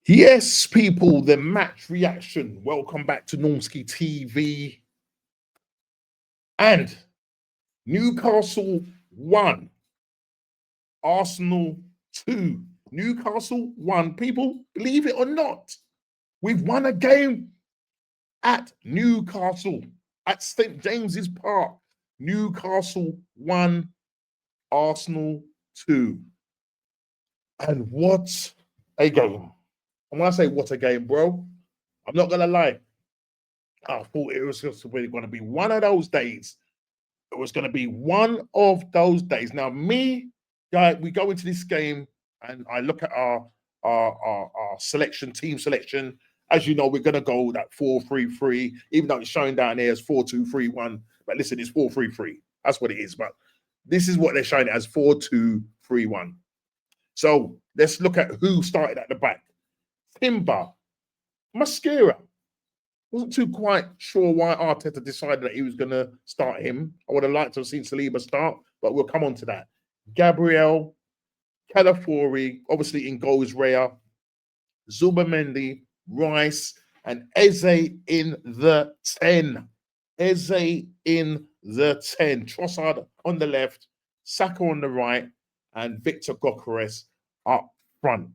Yes, people, the match reaction. Welcome back to Normski TV. And Newcastle 1, Arsenal 2. Newcastle 1. People, believe it or not, we've won a game at Newcastle, at St. James's Park. Newcastle 1, Arsenal 2. And what a game. And when I say what a game, bro, I'm not going to lie. I thought it was just really going to be one of those days. It was going to be one of those days. Now, we go into this game and I look at our selection, team selection. As you know, we're going to go that 4-3-3, even though it's showing down here as 4-2-3-1. But listen, it's 4-3-3. That's what it is. But this is what they're showing it as 4-2-3-1. So let's look at who started at the back. Timber, Mascara. Wasn't too quite sure why Arteta decided that he was going to start him. I would have liked to have seen Saliba start, but we'll come on to that. Gabriel, Calafiori, obviously in goal is Raya, Zubamendi, Rice, and Eze in the 10. Eze in the 10. Trossard on the left, Saka on the right, and Victor Gyökeres up front.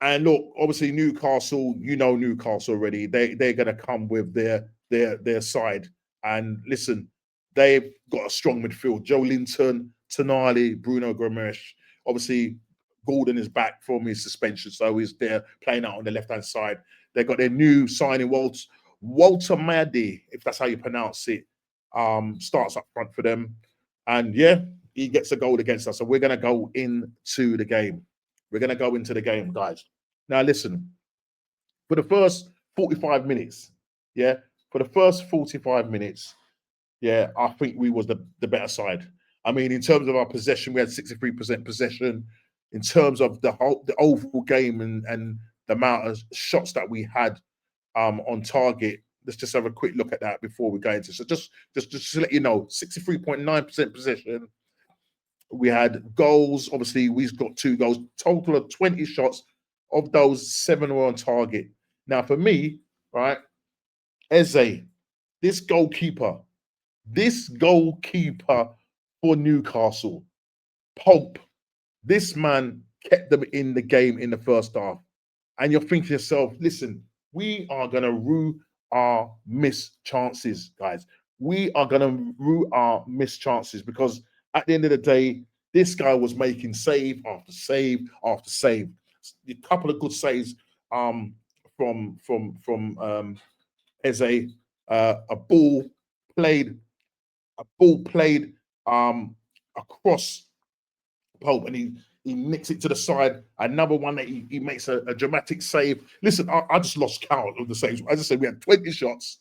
And look, obviously Newcastle, you know Newcastle already. They're going to come with their side. And listen, they've got a strong midfield. Joe Linton, Tonali, Bruno Gomes. Obviously, Gordon is back from his suspension, so he's there playing out on the left-hand side. They've got their new signing, Walter Maddy, if that's how you pronounce it, starts up front for them. And yeah, he gets a goal against us. So we're going to go into the game. We're going to go into the game, guys. Now, listen, for the first 45 minutes, yeah, I think we was the better side. I mean, in terms of our possession, we had 63% possession. In terms of the overall game and the amount of shots that we had on target, let's just have a quick look at that before we go into. So just to let you know, 63.9% possession. We had goals. Obviously, we've got 2 goals. Total of 20 shots. Of those, 7 were on target. Now, for me, right, Eze, this goalkeeper for Newcastle, Pope, this man kept them in the game in the first half. And you're thinking to yourself, listen, we are going to rue our missed chances, guys. We are going to rue our missed chances because at the end of the day, this guy was making save after save after save. A couple of good saves from Eze. A ball played across Pope, and he nicks it to the side. Another one that he makes a dramatic save. Listen, I just lost count of the saves. As I said, we had 20 shots,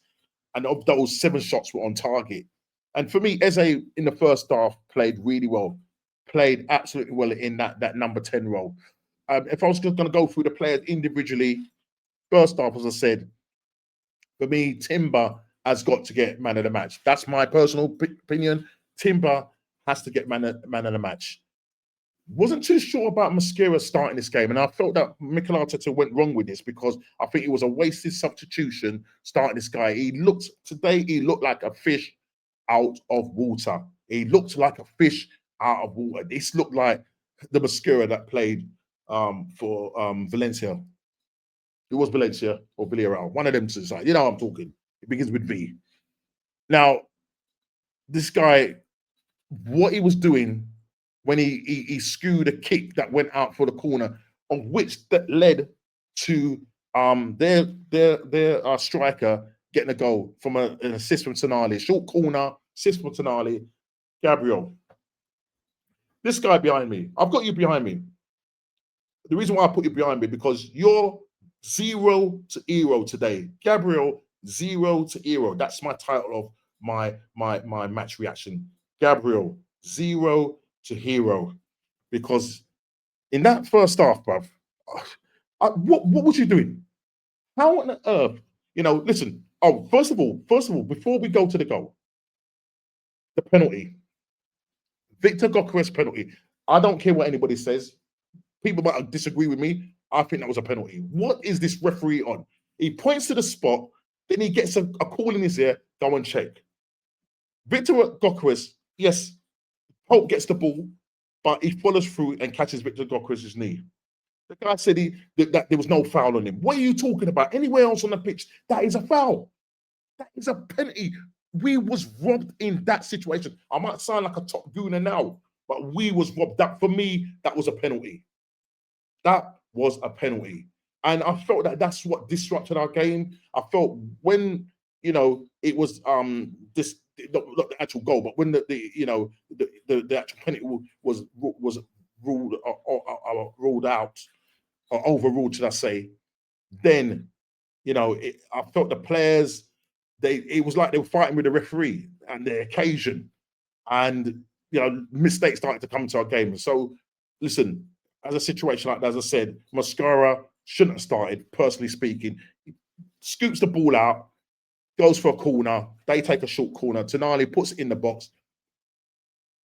and of those, 7 shots were on target. And for me, Eze in the first half played really well, played absolutely well in that number 10 role. If I was going to go through the players individually, first half, as I said, for me, Timber has got to get man of the match. That's my personal opinion. Timber has to get man of the match. Wasn't too sure about Mascara starting this game, and I felt that Mikel Arteta went wrong with this because I think it was a wasted substitution starting this guy. He looked like a fish out of water. He looked like a fish out of water. This looked like the Mascara that played for Valencia. It was Valencia or Villarreal. One of them to the side. You know what I'm talking. It begins with V. Now, this guy, what he was doing when he skewed a kick that went out for the corner, of which that led to their striker getting a goal from an assist from Tonali. Short corner, assist from Tonali. Gabriel. This guy behind me. I've got you behind me. The reason why I put you behind me because you're 0 to hero today. Gabriel, 0 to hero. That's my title of my match reaction. Gabriel, 0 to hero. Because in that first half, bruv, what was you doing? How on earth? Listen. Oh, first of all, before we go to the goal, the penalty. Victor Gyökeres penalty. I don't care what anybody says. People might disagree with me. I think that was a penalty. What is this referee on? He points to the spot, then he gets a call in his ear, go and check. Victor Gokris, yes, Pope gets the ball, but he follows through and catches Victor Gokris' knee. The guy said that there was no foul on him. What are you talking about? Anywhere else on the pitch, that is a foul. That is a penalty. We was robbed in that situation. I might sound like a top gooner now, but we was robbed. That, for me, that was a penalty. That was a penalty. And I felt that that's what disrupted our game. I felt when, it was this, not the actual goal, but when the actual penalty was ruled out, or overruled, should I say, then, I felt the players, it was like they were fighting with the referee and the occasion, and mistakes started to come into our game. So listen, as a situation like that, as I said, Mascara shouldn't have started, personally speaking. He scoops the ball out, goes for a corner, they take a short corner, Tonali puts it in the box.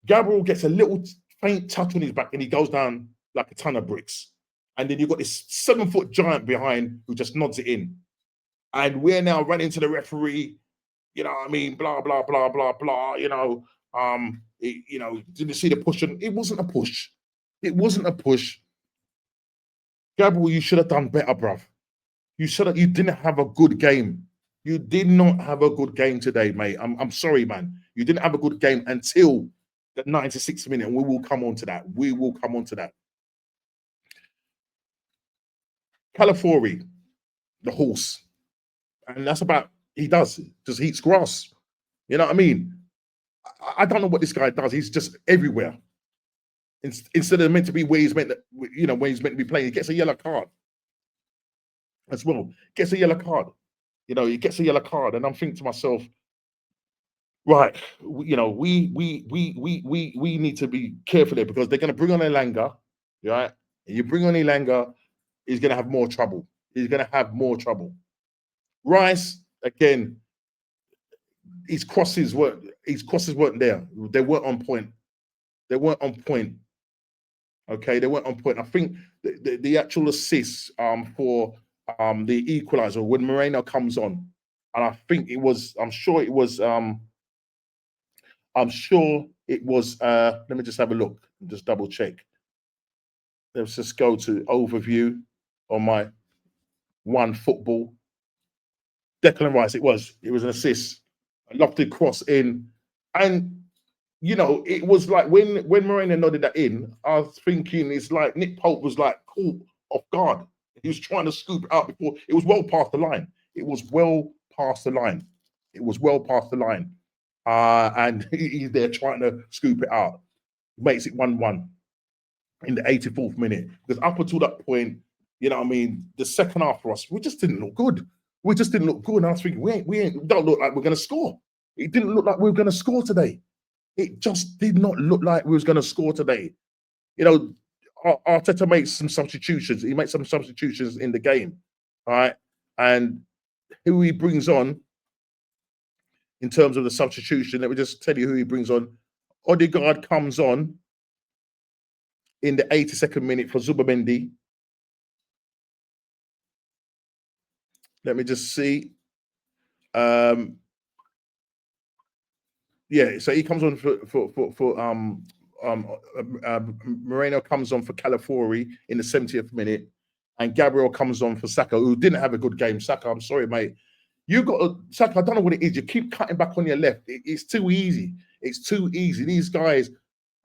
Gabriel gets a little faint touch on his back and he goes down like a ton of bricks. And then you've got this 7-foot giant behind who just nods it in. And we're now running to the referee, blah, blah, blah, blah, blah, didn't see the push. And it wasn't a push. It wasn't a push. Gabriel, you should have done better, bruv. You didn't have a good game. You did not have a good game today, mate. I'm sorry, man. You didn't have a good game until the 96th minute, and we will come on to that. We will come on to that. Calafiori, the horse. And that's about, he just eats grass. You know what I mean? I don't know what this guy does. He's just everywhere. Instead of meant to be where he's meant to, where he's meant to be playing, he gets a yellow card as well. Gets a yellow card. He gets a yellow card, and I'm thinking to myself, right, we need to be careful there, because they're going to bring on Elanga, right? And you bring on Elanga, he's going to have more trouble. He's going to have more trouble. Rice, again, his crosses weren't there. They weren't on point. Okay, they weren't on point. I think the actual assist for the equalizer when Moreno comes on, and I'm sure it was let me just have a look and just double check. Let's just go to overview on my One Football. Declan Rice, it was an assist, a lofted cross in, and it was like when Moreno nodded that in, I was thinking it's like Nick Pope was like caught off guard. He was trying to scoop it out before it was well past the line. And he's there trying to scoop it out. Makes it 1-1 in the 84th minute. Because up until that point, the second half for us, we just didn't look good. And I was thinking, we don't look like we're going to score. It didn't look like we were going to score today. It just did not look like we was going to score today. Arteta makes some substitutions. He makes some substitutions in the game, all right? And who he brings on in terms of the substitution, let me just tell you who he brings on. Odegaard comes on in the 82nd minute for Zubimendi. Let me just see. Yeah, so he comes on for Moreno comes on for Calafiori in the 70th minute, and Gabriel comes on for Saka, who didn't have a good game. Saka, I'm sorry, mate. Saka, I don't know what it is. You keep cutting back on your left. It's too easy. These guys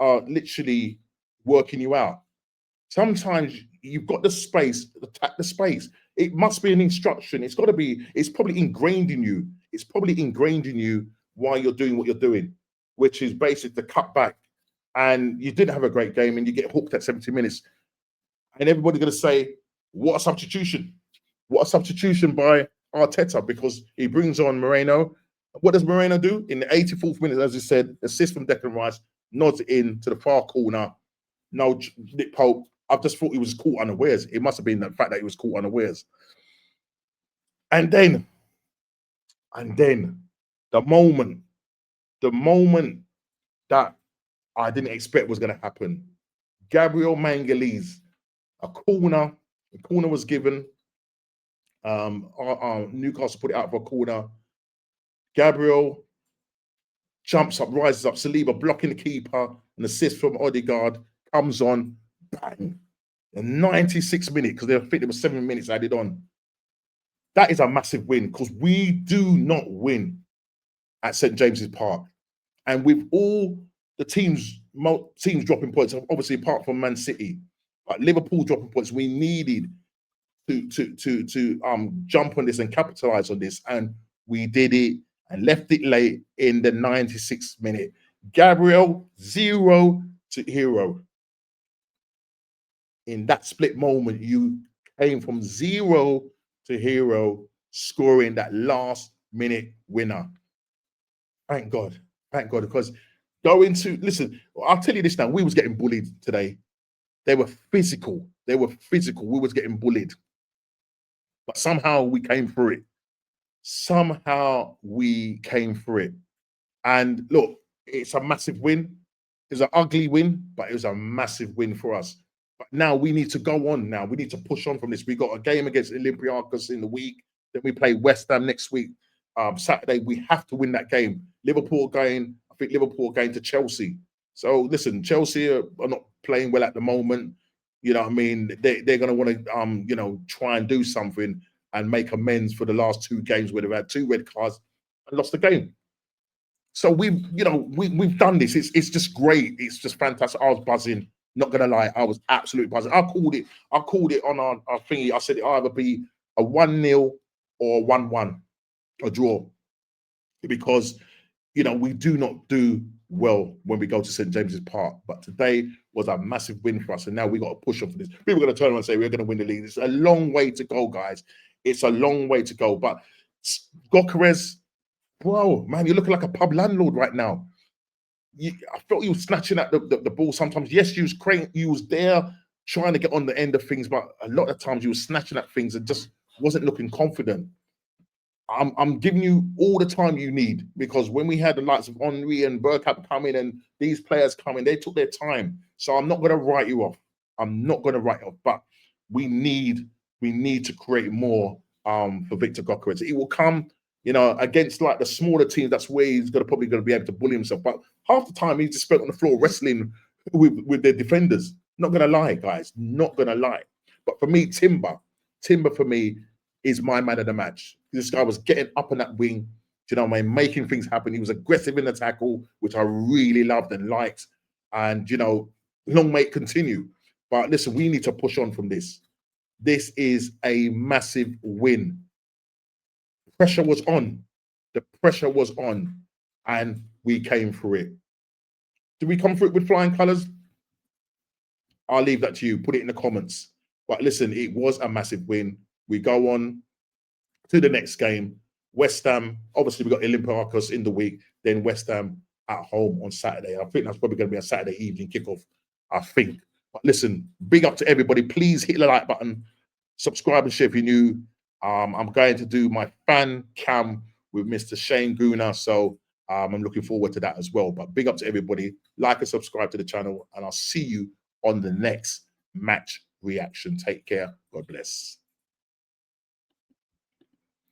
are literally working you out. Sometimes you've got the space, attack the space. It must be an instruction. It's probably ingrained in you. While you're doing what you're doing, which is basically the cut back. And you didn't have a great game and you get hooked at 70 minutes. And everybody's going to say, what a substitution. What a substitution by Arteta, because he brings on Moreno. What does Moreno do? In the 84th minute, as I said, assist from Declan Rice, nods it in to the far corner. No, Nick Pope, I just thought he was caught unawares. It must have been the fact that he was caught unawares. And then the moment that I didn't expect was going to happen, Gabriel Mangalese, a corner The corner was given. Newcastle put it out for a corner. Gabriel jumps up, rises up. Saliba blocking the keeper. An assist from Odegaard comes on. Bang. The 96th minute, because I think there were 7 minutes added on. That is a massive win because we do not win at St. James's Park. And with all the teams dropping points, obviously apart from Man City, but Liverpool dropping points, we needed to jump on this and capitalize on this, and we did it and left it late in the 96th minute. Gabriel 0 to hero. In that split moment, you came from 0 to hero, scoring that last minute winner. Thank God, because listen, I'll tell you this now, we was getting bullied today. They were physical. We was getting bullied. But somehow we came through it. And look, it's a massive win. It's an ugly win, but it was a massive win for us. But now we need to go on now. We need to push on from this. We got a game against Olympiacos in the week. Then we play West Ham next week. Saturday, we have to win that game. I think Liverpool are going to Chelsea. So listen, Chelsea are not playing well at the moment. You know what I mean? They're going to want to, try and do something and make amends for the last 2 games where they've had 2 red cards and lost the game. So we've done this. It's just great. It's just fantastic. I was buzzing. Not gonna lie, I was absolutely buzzing. I called it on our thingy. I said it either be a 1-0 or a 1-1, a draw, because we do not do well when we go to St. James's Park. But today was a massive win for us, and now we got to push on for this. People are going to turn around and say we're going to win the league. It's a long way to go, guys. It's a long way to go. But Gyökeres, bro, man, you're looking like a pub landlord right now. I felt you were snatching at the ball sometimes. Yes, you was there trying to get on the end of things, but a lot of times you were snatching at things and just wasn't looking confident. I'm giving you all the time you need, because when we had the likes of Henry and Bergkamp coming and these players coming, they took their time. So I'm not going to write you off. But we need to create more for Victor Gyökeres. He will come, against like the smaller teams. That's where he's probably going to be able to bully himself. But half the time he's just spent on the floor wrestling with their defenders. Not going to lie, guys. Not going to lie. But for me, Timber for me is my man of the match. This guy was getting up on that wing, making things happen. He was aggressive in the tackle, which I really loved and liked. And, long may it continue. But listen, we need to push on from this. This is a massive win. Pressure was on. The pressure was on, and we came through it. Did we come through it with flying colours? I'll leave that to you. Put it in the comments. But listen, it was a massive win. We go on to the next game. West Ham, obviously we got Olympiacos in the week, then West Ham at home on Saturday. I think that's probably going to be a Saturday evening kickoff, I think. But listen, big up to everybody. Please hit the like button, subscribe and share if you're new. I'm going to do my fan cam with Mr. Shane Guna, so I'm looking forward to that as well. But big up to everybody. Like and subscribe to the channel, and I'll see you on the next match reaction. Take care. God bless.